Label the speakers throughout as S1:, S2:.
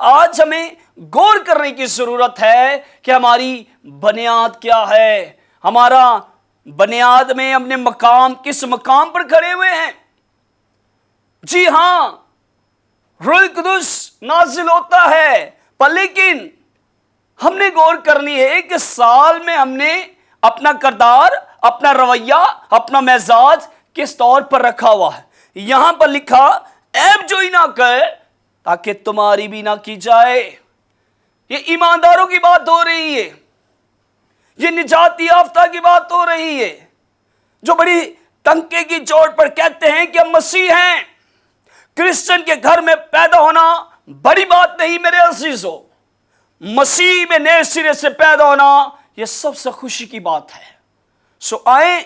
S1: آج ہمیں غور کرنے کی ضرورت ہے کہ ہماری بنیاد کیا ہے، ہمارا بنیاد میں ہم نے مقام کس مقام پر کھڑے ہوئے ہیں۔ جی ہاں، روح القدس نازل ہوتا ہے، پر لیکن ہم نے غور کرنی ہے کہ سال میں ہم نے اپنا کردار، اپنا رویہ، اپنا مزاج کس طور پر رکھا ہوا ہے۔ یہاں پر لکھا عیب جوئی نہ کر تاکہ تمہاری بھی نہ کی جائے۔ یہ ایمانداروں کی بات ہو رہی ہے، یہ نجات یافتہ کی بات ہو رہی ہے، جو بڑی ٹنکے کی چوٹ پر کہتے ہیں کہ ہم مسیح ہیں۔ کرسچن کے گھر میں پیدا ہونا بڑی بات نہیں میرے عزیزو، مسیح میں نئے سرے سے پیدا ہونا یہ سب سے خوشی کی بات ہے۔ سو آئیں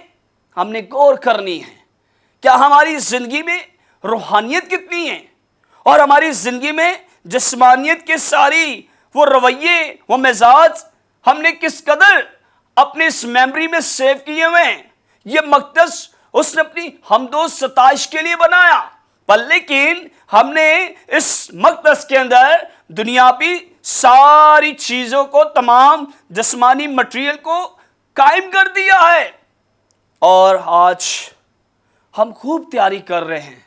S1: ہم نے غور کرنی ہے کیا ہماری زندگی میں روحانیت کتنی ہے، اور ہماری زندگی میں جسمانیت کے ساری وہ رویے، وہ مزاج ہم نے کس قدر اپنے اس میموری میں سیو کیے ہوئے ہیں۔ یہ مقدس اس نے اپنی حمد و ستائش کے لیے بنایا، پر لیکن ہم نے اس مقدس کے اندر دنیاوی ساری چیزوں کو، تمام جسمانی مٹیریل کو قائم کر دیا ہے۔ اور آج ہم خوب تیاری کر رہے ہیں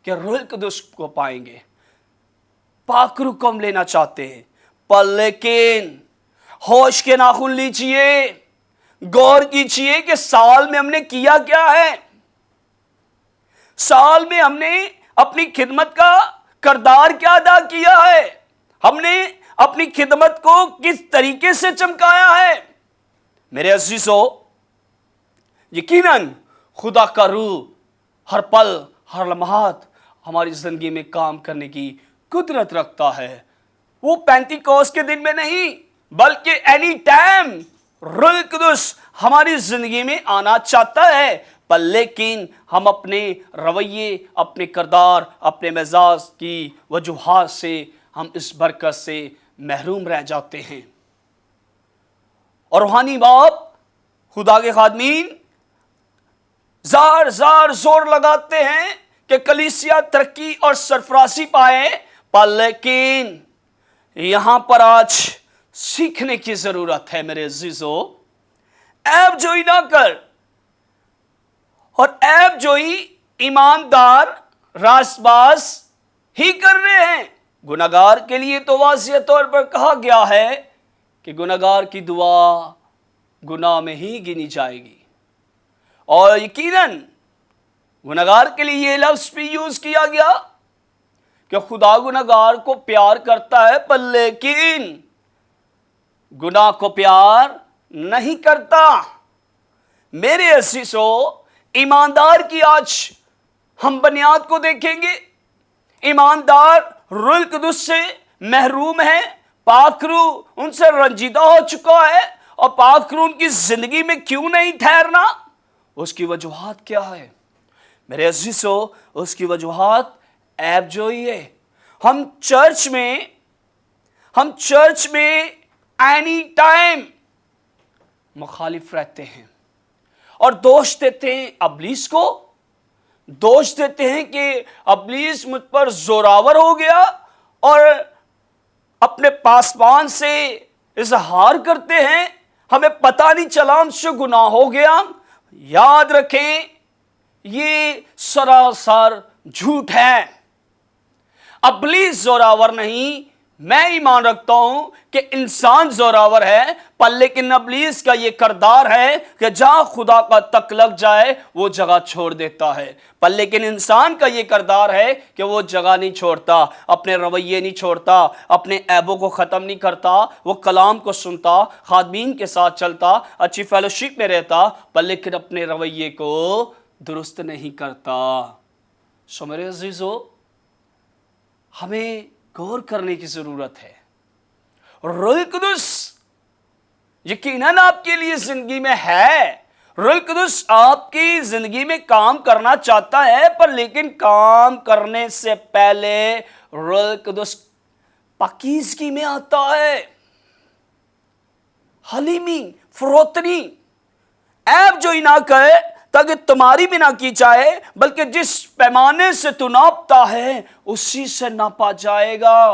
S1: کہ روح القدس کو پائیں گے، پاک روح کو ہم لینا چاہتے ہیں، پر لیکن ہوش کے ناخن لیجئے، غور کیجئے کہ سال میں ہم نے کیا کیا ہے۔ سال میں ہم نے اپنی خدمت کا کردار کیا ادا کیا ہے، ہم نے اپنی خدمت کو کس طریقے سے چمکایا ہے۔ میرے عزیزو، یقیناً خدا کا روح ہر پل، ہر لمحات ہماری زندگی میں کام کرنے کی قدرت رکھتا ہے۔ وہ پینتیکوس کے دن میں نہیں بلکہ اینی ٹائم روح القدس ہماری زندگی میں آنا چاہتا ہے، پر لیکن ہم اپنے رویے، اپنے کردار، اپنے مزاج کی وجوہات سے ہم اس برکت سے محروم رہ جاتے ہیں۔ اور روحانی باپ، خدا کے خادمین زور لگاتے ہیں کہ کلیسیا ترقی اور سرفرازی پائے، پر لیکن یہاں پر آج سیکھنے کی ضرورت ہے میرے عزیزو۔ عیب جوئی نہ کر، اور عیب جوئی ایماندار راست باز ہی کر رہے ہیں۔ گناہگار کے لیے تو واضح طور پر کہا گیا ہے کہ گناہگار کی دعا گناہ میں ہی گنی جائے گی، اور یقیناً گناہگار کے لیے یہ لفظ بھی یوز کیا گیا کہ خدا گناہگار کو پیار کرتا ہے، پر لیکن گناہ کو پیار نہیں کرتا۔ میرے عزیزو، ایماندار کی آج ہم بنیاد کو دیکھیں گے۔ ایماندار روح القدس سے محروم ہے، پاک روح ان سے رنجیدہ ہو چکا ہے، اور پاک روح ان کی زندگی میں کیوں نہیں ٹھہرنا، اس کی وجوہات کیا ہے میرے عزیزو؟ اس کی وجوہات عیب جوئی ہے۔ ہم چرچ میں اینی ٹائم مخالف رہتے ہیں اور دوش دیتے ہیں ابلیس کو، دوش دیتے ہیں کہ ابلیس مجھ پر زوراور ہو گیا، اور اپنے پاسبان سے اظہار کرتے ہیں ہمیں پتہ نہیں چلا ہم سے گناہ ہو گیا۔ یاد رکھیں، یہ سراسر جھوٹ ہے۔ ابلیس زوراور نہیں، میں ایمان رکھتا ہوں کہ انسان زوراور ہے، پر لیکن ابلیس کا یہ کردار ہے کہ جہاں خدا کا تک لگ جائے وہ جگہ چھوڑ دیتا ہے، پر لیکن انسان کا یہ کردار ہے کہ وہ جگہ نہیں چھوڑتا، اپنے رویے نہیں چھوڑتا، اپنے عیبوں کو ختم نہیں کرتا، وہ کلام کو سنتا، خادمین کے ساتھ چلتا، اچھی فیلوشپ میں رہتا، پر لیکن اپنے رویے کو درست نہیں کرتا۔ سو میرے عزیزو، ہمیں غور کرنے کی ضرورت ہے۔ روح القدس یقیناً آپ کے لیے زندگی میں ہے، روح القدس آپ کی زندگی میں کام کرنا چاہتا ہے، پر لیکن کام کرنے سے پہلے روح القدس پاکیزگی میں آتا ہے، حلیمی، فروتنی۔ عیب جوئی نہ کرے تاکہ تمہاری بھی نہ کی جائے، بلکہ جس پیمانے سے تو ناپتا ہے اسی سے ناپا جائے گا۔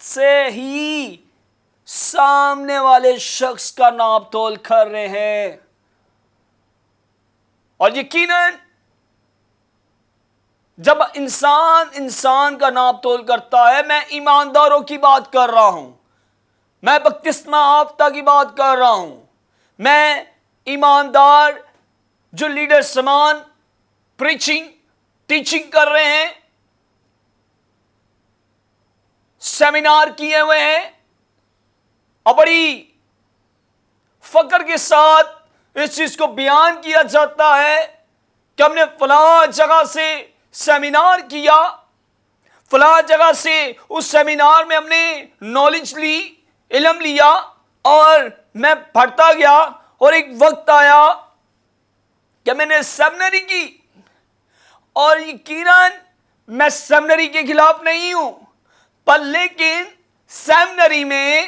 S1: سے ہی سامنے والے شخص کا ناپ تول کر رہے ہیں. اور یقیناً جب انسان کا ناپ تول کرتا ہے، میں ایمانداروں کی بات کر رہا ہوں، میں بپتسمہ یافتہ کی بات کر رہا ہوں، میں ایماندار جو لیڈر سمان پریچنگ ٹیچنگ کر رہے ہیں، سیمینار کیے ہوئے ہیں، اور بڑی فخر کے ساتھ اس چیز کو بیان کیا جاتا ہے کہ ہم نے فلاں جگہ سے سیمینار کیا، فلاں جگہ سے اس سیمینار میں ہم نے نالج لی، علم لیا، اور میں پڑھتا گیا، اور ایک وقت آیا کہ میں نے سیمینری کی. اور یقیناً میں سیمینری کے خلاف نہیں ہوں، پر لیکن سیمینری میں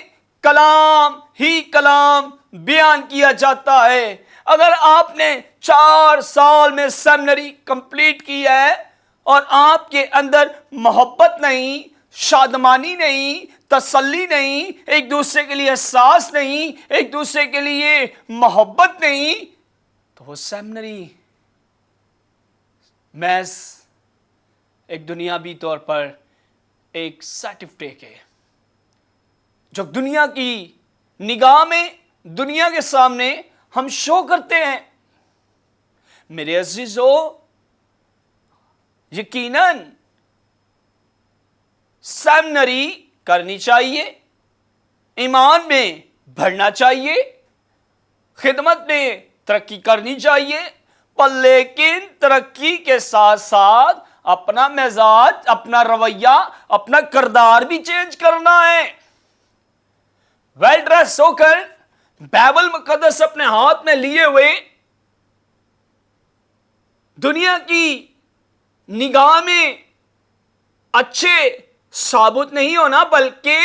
S1: کلام ہی کلام بیان کیا جاتا ہے. اگر آپ نے 4 سال میں سیمینری کمپلیٹ کی ہے اور آپ کے اندر محبت نہیں، شادمانی نہیں، تسلی نہیں، ایک دوسرے کے لیے احساس نہیں، ایک دوسرے کے لیے محبت نہیں، تو وہ سیمینری محض ایک دنیاوی طور پر ایک سرٹیفکیٹ ہے جو دنیا کی نگاہ میں، دنیا کے سامنے ہم شو کرتے ہیں. میرے عزیزو، یقیناً سیمینری کرنی چاہیے، ایمان میں بڑھنا چاہیے، خدمت میں ترقی کرنی چاہیے، پر لیکن ترقی کے ساتھ ساتھ اپنا مزاج، اپنا رویہ، اپنا کردار بھی چینج کرنا ہے. ویل ڈریس ہو کر بائبل مقدس اپنے ہاتھ میں لیے ہوئے دنیا کی نگاہ میں اچھے ثابت نہیں ہونا، بلکہ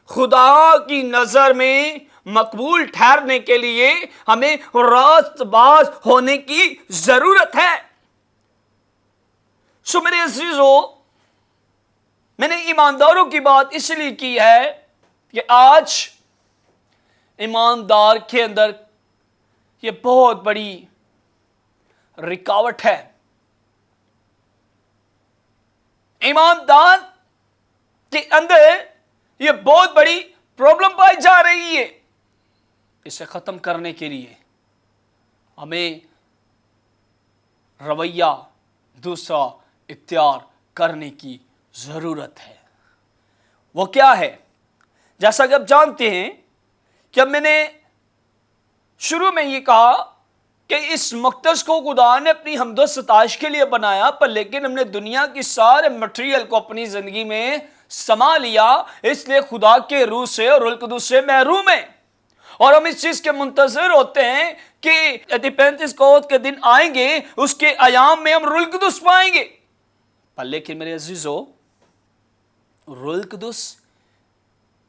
S1: خدا کی نظر میں مقبول ٹھہرنے کے لیے ہمیں راست باز ہونے کی ضرورت ہے. سو میرے عزیزو، میں نے ایمانداروں کی بات اس لیے کی ہے کہ آج ایماندار کے اندر یہ بہت بڑی رکاوٹ ہے. ایماندار کے اندر یہ بہت بڑی پرابلم پائی جا رہی ہے. اسے ختم کرنے کے لیے ہمیں رویہ دوسرا اختیار کرنے کی ضرورت ہے. وہ کیا ہے؟ جیسا کہ آپ جانتے ہیں کہ اب میں نے شروع میں یہ کہا کہ اس مقدس کو خدا نے اپنی حمد و ستائش کے لیے بنایا، پر لیکن ہم نے دنیا کی سارے مٹیریل کو اپنی زندگی میں سما لیا، اس لیے خدا کے روح سے اور روح القدس سے محروم ہیں. اور ہم اس چیز کے منتظر ہوتے ہیں کہ پینتیکوست کے دن آئیں گے، اس کے ایام میں ہم روح القدس پائیں گے. پر لیکن میرے عزیزو، روح القدس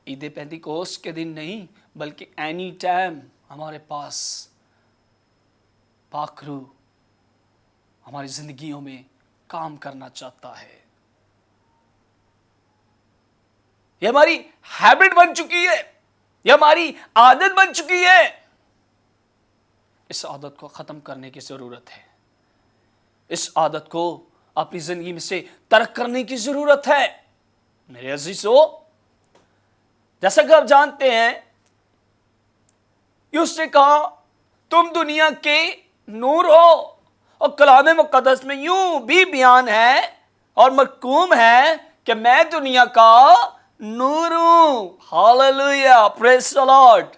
S1: عید پینتیکوست کے دن نہیں، بلکہ اینی ٹائم ہمارے پاس پاک روح ہماری زندگیوں میں کام کرنا چاہتا ہے. یہ ہماری ہیبٹ بن چکی ہے، یہ ہماری عادت بن چکی ہے. اس عادت کو ختم کرنے کی ضرورت ہے. اس عادت کو اپنی زندگی میں سے ترک کرنے کی ضرورت ہے. میرے عزیزو، جیسا کہ آپ جانتے ہیں، اس نے کہا تم دنیا کے نور ہو، اور کلام مقدس میں یوں بھی بیان ہے اور محکوم ہے کہ میں دنیا کا نور ہوں. ہاللویا، پریز دی لارڈ.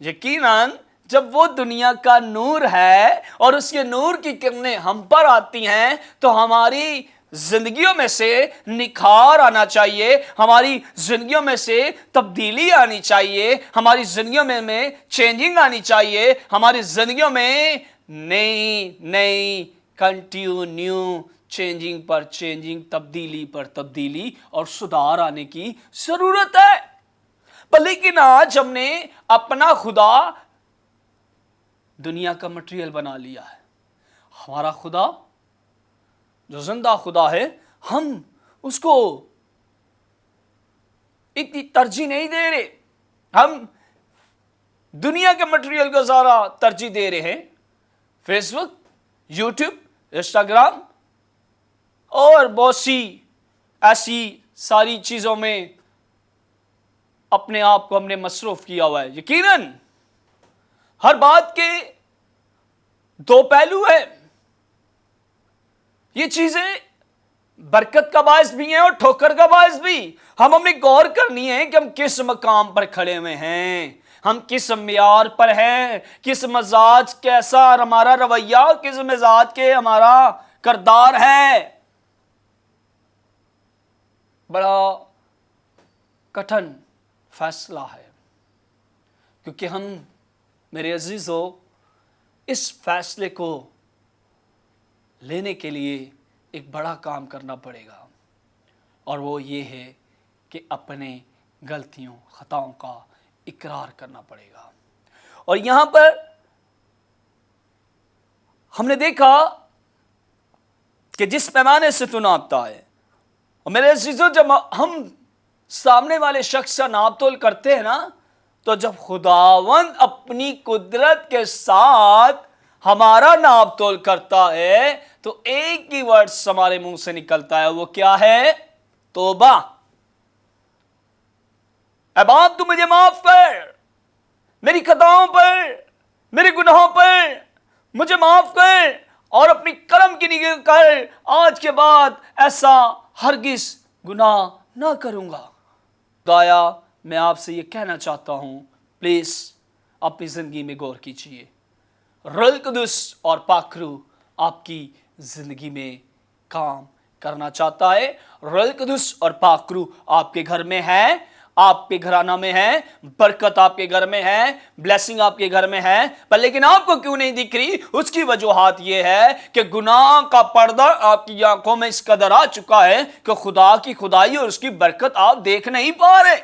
S1: یقیناً جب وہ دنیا کا نور ہے اور اس کے نور کی کرنیں ہم پر آتی ہیں تو ہماری زندگیوں میں سے نکھار آنا چاہیے، ہماری زندگیوں میں سے تبدیلی آنی چاہیے، ہماری زندگیوں میں چینجنگ آنی چاہیے، ہماری زندگیوں میں نئی کنٹینیو چینجنگ پر چینجنگ، تبدیلی پر تبدیلی اور سدھار آنے کی ضرورت ہے. پر لیکن آج ہم نے اپنا خدا دنیا کا مٹیریل بنا لیا ہے. ہمارا خدا جو زندہ خدا ہے، ہم اس کو اتنی ترجیح نہیں دے رہے. ہم دنیا کے مٹیریل کو زیادہ ترجیح دے رہے ہیں. فیس بک، یوٹیوب، انسٹاگرام اور بہت سی ایسی ساری چیزوں میں اپنے آپ کو ہم نے مصروف کیا ہوا ہے. یقیناً ہر بات کے دو پہلو ہیں. یہ چیزیں برکت کا باعث بھی ہیں اور ٹھوکر کا باعث بھی. ہم نے غور کرنی ہے کہ ہم کس مقام پر کھڑے ہوئے ہیں، ہم کس معیار پر ہیں، کس مزاج کیسا ہمارا رویہ، کس مزاج کے ہمارا کردار ہے. بڑا کٹھن فیصلہ ہے، کیونکہ ہم میرے عزیزو اس فیصلے کو لینے کے لیے ایک بڑا کام کرنا پڑے گا، اور وہ یہ ہے کہ اپنے غلطیوں خطاؤں کا اقرار کرنا پڑے گا. اور یہاں پر ہم نے دیکھا کہ جس پیمانے سے تو ناپتا ہے، اور میرے عزیزو جب ہم سامنے والے شخص کا ناپ تول کرتے ہیں نا، تو جب خداوند اپنی قدرت کے ساتھ ہمارا ناپ تول کرتا ہے تو ایک ہی ورڈ ہمارے منہ سے نکلتا ہے. وہ کیا ہے؟ توبہ. اے باپ تو مجھے معاف کر، میری خطاؤں پر، میرے گناہوں پر مجھے معاف کر، اور اپنی کرم کی نگاہ کر، آج کے بعد ایسا ہرگز گناہ نہ کروں گا. خدایا میں آپ سے یہ کہنا چاہتا ہوں، پلیز اپنی زندگی میں غور کیجیے. روح القدس اور پاک روح آپ کی زندگی میں کام کرنا چاہتا ہے. روح القدس اور پاک روح آپ کے گھر میں ہے، آپ کے گھرانہ میں ہے، برکت آپ کے گھر میں ہے، بلیسنگ آپ کے گھر میں ہے. پر لیکن آپ کو کیوں نہیں دکھ رہی؟ اس کی وجوہات یہ ہے کہ گناہ کا پردہ آپ کی آنکھوں میں اس قدر آ چکا ہے کہ خدا کی خدائی اور اس کی برکت آپ دیکھ نہیں پا رہے.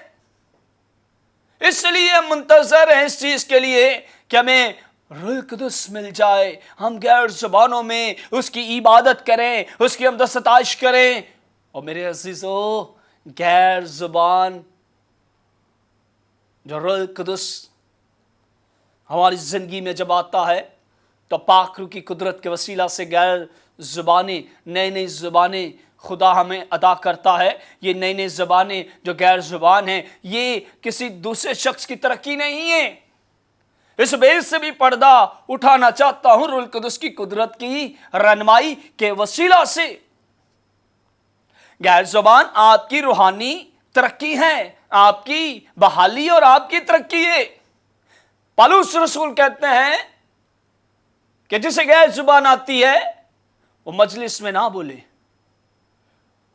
S1: اس لیے ہم منتظر ہیں اس چیز کے لیے کہ ہمیں روح القدس مل جائے، ہم غیر زبانوں میں اس کی عبادت کریں، اس کی حمد و ستائش کریں. اور میرے عزیزو، غیر زبان جو روح القدس ہماری زندگی میں جب آتا ہے تو پاک روح کی قدرت کے وسیلہ سے غیر زبانیں، نئی زبانیں خدا ہمیں عطا کرتا ہے. یہ نئی زبانیں جو غیر زبان ہیں، یہ کسی دوسرے شخص کی ترقی نہیں ہے. اس بیس سے بھی پردہ اٹھانا چاہتا ہوں روح القدس کی قدرت کی رہنمائی کے وسیلہ سے. غیر زبان آپ کی روحانی ترقی ہے، آپ کی بحالی اور آپ کی ترقی ہے. پالوس رسول کہتے ہیں کہ جسے غیر زبان آتی ہے وہ مجلس میں نہ بولے.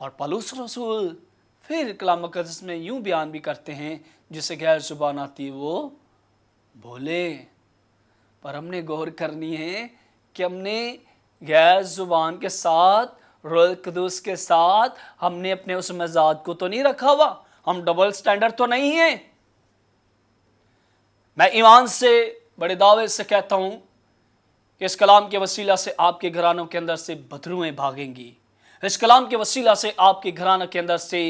S1: اور پالوس رسول پھر کلام مقدس میں یوں بیان بھی کرتے ہیں، جسے غیر زبان آتی ہے وہ بولے. پر ہم نے غور کرنی ہے کہ ہم نے غیر زبان کے ساتھ، روح القدس کے ساتھ، ہم نے اپنے اس مزاج کو تو نہیں رکھا ہوا. ہم ڈبل سٹینڈرڈ تو نہیں ہیں. میں ایمان سے بڑے دعوے سے کہتا ہوں کہ اس کلام کے وسیلہ سے آپ کے گھرانوں کے اندر سے بدروہیں بھاگیں گی. اس کلام کے وسیلہ سے آپ کے گھرانوں کے اندر سے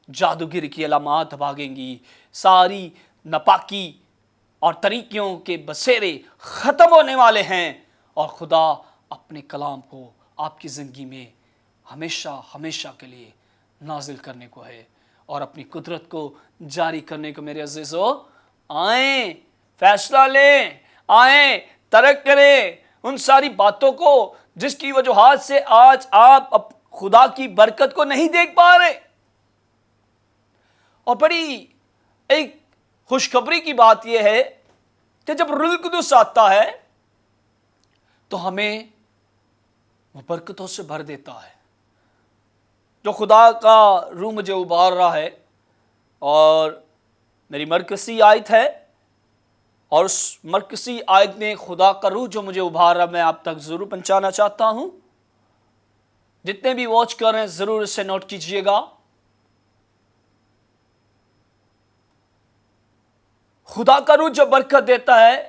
S1: جادوگری کی علامات بھاگیں گی. ساری ناپاکی اور طریقوں کے بسیرے ختم ہونے والے ہیں، اور خدا اپنے کلام کو آپ کی زندگی میں ہمیشہ ہمیشہ کے لیے نازل کرنے کو ہے اور اپنی قدرت کو جاری کرنے کو. میرے عزیزو، آئیں، فیصلہ لیں، آئیں، ترک کریں ان ساری باتوں کو جس کی وجوہات سے آج آپ خدا کی برکت کو نہیں دیکھ پا رہے. اور بڑی ایک خوشخبری کی بات یہ ہے کہ جب روح القدس آتا ہے تو ہمیں وہ برکتوں سے بھر دیتا ہے. جو خدا کا روح مجھے ابھار رہا ہے، اور میری مرکزی آیت ہے، اور اس مرکزی آیت میں خدا کا روح جو مجھے ابھار رہا میں آپ تک ضرور پہنچانا چاہتا ہوں. جتنے بھی واچ کر رہے ہیں ضرور اسے نوٹ کیجئے گا. خدا کا روح جو برکت دیتا ہے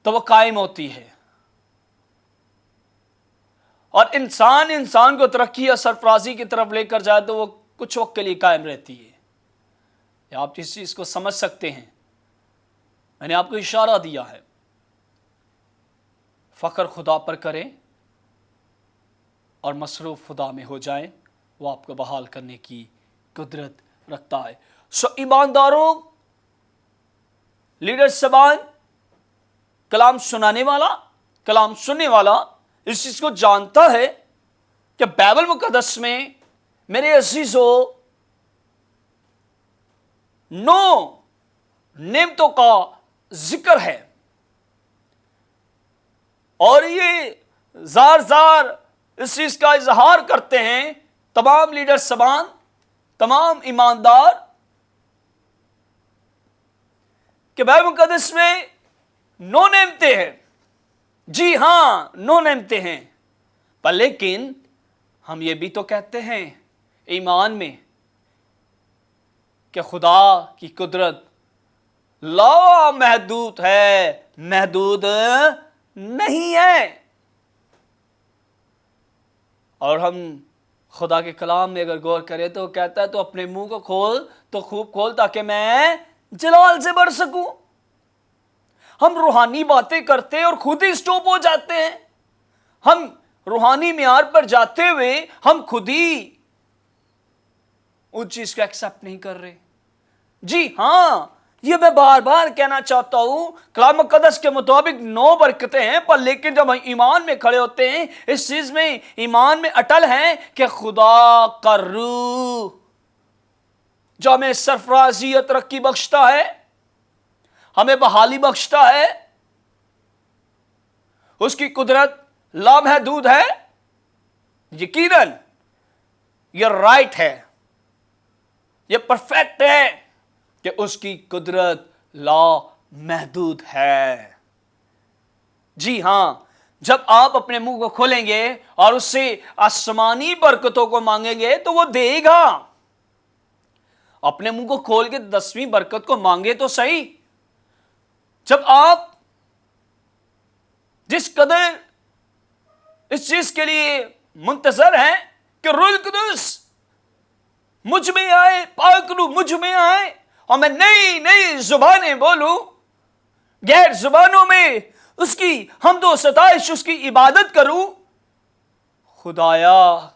S1: تو وہ قائم ہوتی ہے، اور انسان کو ترقی اور سرفرازی کی طرف لے کر جائے تو وہ کچھ وقت کے لیے قائم رہتی ہے. یا آپ اس چیز کو سمجھ سکتے ہیں. میں نے آپ کو اشارہ دیا ہے. فخر خدا پر کریں اور مصروف خدا میں ہو جائیں. وہ آپ کو بحال کرنے کی قدرت رکھتا ہے. ایمانداروں، لیڈر سبان، کلام سنانے والا، کلام سننے والا اس چیز کو جانتا ہے کہ بائبل مقدس میں میرے عزیزو 9 نعمتوں کا ذکر ہے، اور یہ زار زار اس چیز کا اظہار کرتے ہیں تمام لیڈر سبان، تمام ایماندار، کہ بائبل مقدس میں 9 نعمتیں ہیں. جی ہاں 9 نعمتیں ہیں، پر لیکن ہم یہ بھی تو کہتے ہیں ایمان میں کہ خدا کی قدرت لا محدود ہے، محدود نہیں ہے. اور ہم خدا کے کلام میں اگر غور کریں تو کہتا ہے تو اپنے منہ کو کھول، تو خوب کھول تاکہ میں جلال سے بڑھ سکوں. ہم روحانی باتیں کرتے اور خود ہی سٹاپ ہو جاتے ہیں. ہم روحانی معیار پر جاتے ہوئے ہم خود ہی اس چیز کو ایکسپٹ نہیں کر رہے. جی ہاں، یہ میں بار بار کہنا چاہتا ہوں، کلام مقدس کے مطابق 9 برکتیں ہیں، پر لیکن جب ہم ایمان میں کھڑے ہوتے ہیں، اس چیز میں ایمان میں اٹل ہیں کہ خدا کا روح جو ہمیں سرفرازی ترقی بخشتا ہے، ہمیں بحالی بخشتا ہے، اس کی قدرت لامحدود ہے. یقیناً یہ رائٹ ہے، یہ پرفیکٹ ہے کہ اس کی قدرت لامحدود ہے. جی ہاں، جب آپ اپنے منہ کو کھولیں گے اور اس سے آسمانی برکتوں کو مانگیں گے تو وہ دے گا. اپنے منہ کو کھول کے 10ویں برکت کو مانگے تو صحیح. جب آپ جس قدر اس چیز کے لیے منتظر ہیں کہ روح القدس مجھ میں آئے، پاک روح مجھ میں آئے اور میں نئی نئی زبانیں بولوں، غیر زبانوں میں اس کی حمد و ستائش، اس کی عبادت کروں، خدایا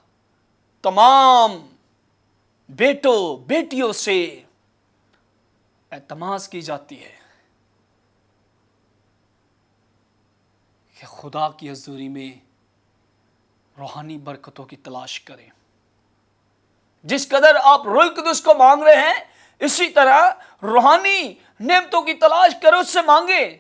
S1: تمام بیٹوں بیٹیوں سے التماس کی جاتی ہے کہ خدا کی حضوری میں روحانی برکتوں کی تلاش کریں. جس قدر آپ روح القدس کو مانگ رہے ہیں، اسی طرح روحانی نعمتوں کی تلاش کرو، اس سے مانگیں.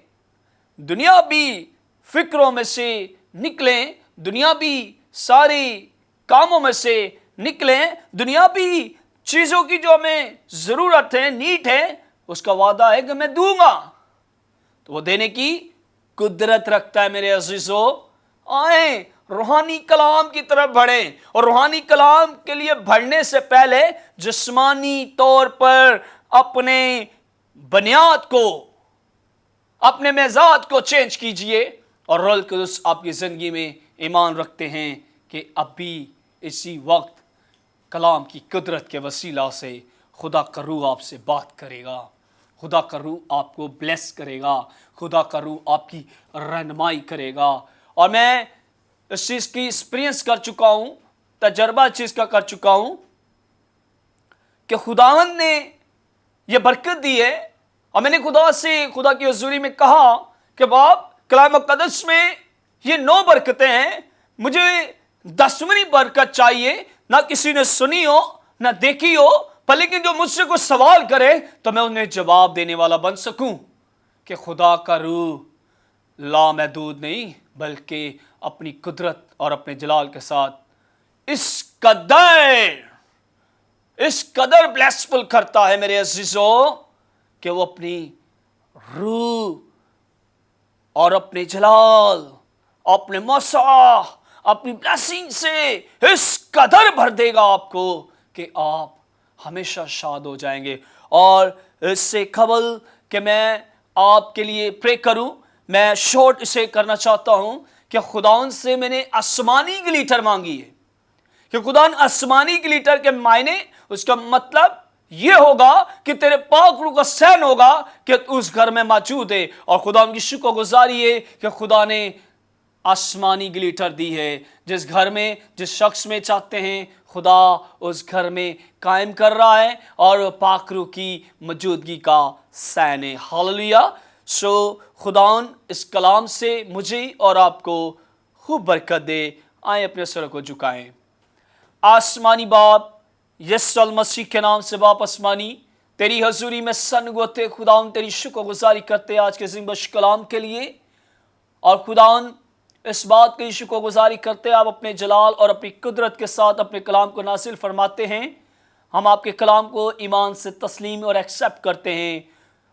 S1: دنیاوی فکروں میں سے نکلیں، دنیاوی ساری کاموں میں سے نکلیں، دنیاوی چیزوں کی جو ہمیں ضرورت ہے، نیڈ ہے، اس کا وعدہ ہے کہ میں دوں گا. تو وہ دینے کی قدرت رکھتا ہے. میرے عزیزو، آئیں روحانی کلام کی طرف بڑھیں، اور روحانی کلام کے لیے بڑھنے سے پہلے جسمانی طور پر اپنے بنیاد کو، اپنے مزاج کو چینج کیجئے. اور روح القدس آپ کی زندگی میں ایمان رکھتے ہیں کہ ابھی اسی وقت کلام کی قدرت کے وسیلہ سے خدا کا روح آپ سے بات کرے گا، خدا کا روح آپ کو بلیس کرے گا، خدا کا روح آپ کی رہنمائی کرے گا. اور میں اس چیز کی ایکسپیرینس کر چکا ہوں، تجربہ اس چیز کا کر چکا ہوں کہ خداوند نے یہ برکت دی ہے. اور میں نے خدا کی حضوری میں کہا کہ باپ، کلام مقدس میں یہ 9 برکتیں ہیں، مجھے 10ویں برکت چاہیے. نہ کسی نے سنی ہو، نہ دیکھی ہو، پر لیکن جو مجھ سے کوئی سوال کرے تو میں انہیں جواب دینے والا بن سکوں کہ خدا کا روح لامحدود نہیں، بلکہ اپنی قدرت اور اپنے جلال کے ساتھ اس قدر بلیسفل کرتا ہے میرے عزیزو کہ وہ اپنی روح اور اپنے جلال، اپنے مسا، اپنی بلیسنگ سے اس قدر بھر دے گا آپ کو کہ آپ ہمیشہ شاد ہو جائیں گے. اور اس سے قبل کہ میں آپ کے لیے پرے کروں، میں شارٹ اسے کرنا چاہتا ہوں کہ خداوند سے میں نے آسمانی گلیٹر مانگی ہے. کہ خداوند آسمانی گلیٹر کے معنی اس کا مطلب یہ ہوگا کہ تیرے پاک روح کا سین ہوگا کہ اس گھر میں موجود ہے، اور خدا ان کی شکر گزاری ہے کہ خدا نے آسمانی گلیٹر دی ہے، جس گھر میں جس شخص میں چاہتے ہیں خدا اس گھر میں قائم کر رہا ہے، اور پاک روح کی موجودگی کا سین ہے۔ ہاللویا۔ سو خداوند اس کلام سے مجھے اور آپ کو خوب برکت دے۔ آئیں اپنے سر کو جھکائیں۔ آسمانی باپ، یسوع المسیح کے نام سے باپ آسمانی، تیری حضوری میں سنگوتے خداوند تیری شکر گزاری کرتے آج کے عظیم بخش کلام کے لیے، اور خداوند اس بات کی شکر گزاری کرتے آپ اپنے جلال اور اپنی قدرت کے ساتھ اپنے کلام کو نازل فرماتے ہیں۔ ہم آپ کے کلام کو ایمان سے تسلیم اور ایکسیپٹ کرتے ہیں،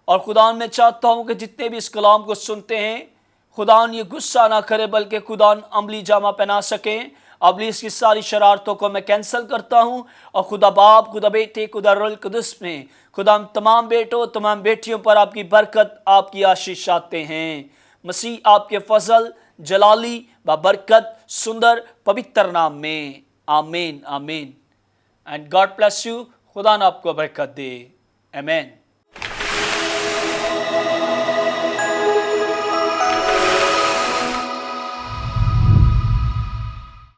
S1: اور خداوند میں چاہتا ہوں کہ جتنے بھی اس کلام کو سنتے ہیں خداوند یہ غصہ نہ کرے، بلکہ خداوند عملی جامہ پہنا سکیں۔ ابلیس کی ساری شرارتوں کو میں کینسل کرتا ہوں، اور خدا باپ، خدا بیٹے، خدا روح القدس میں خدا ہم تمام بیٹوں تمام بیٹیوں پر آپ کی برکت، آپ کی آشیش آتے ہیں۔ مسیح آپ کے فضل جلالی بابرکت سندر پوتر نام میں، آمین آمین۔ And God bless you. خدا نے آپ کو برکت دے، آمین۔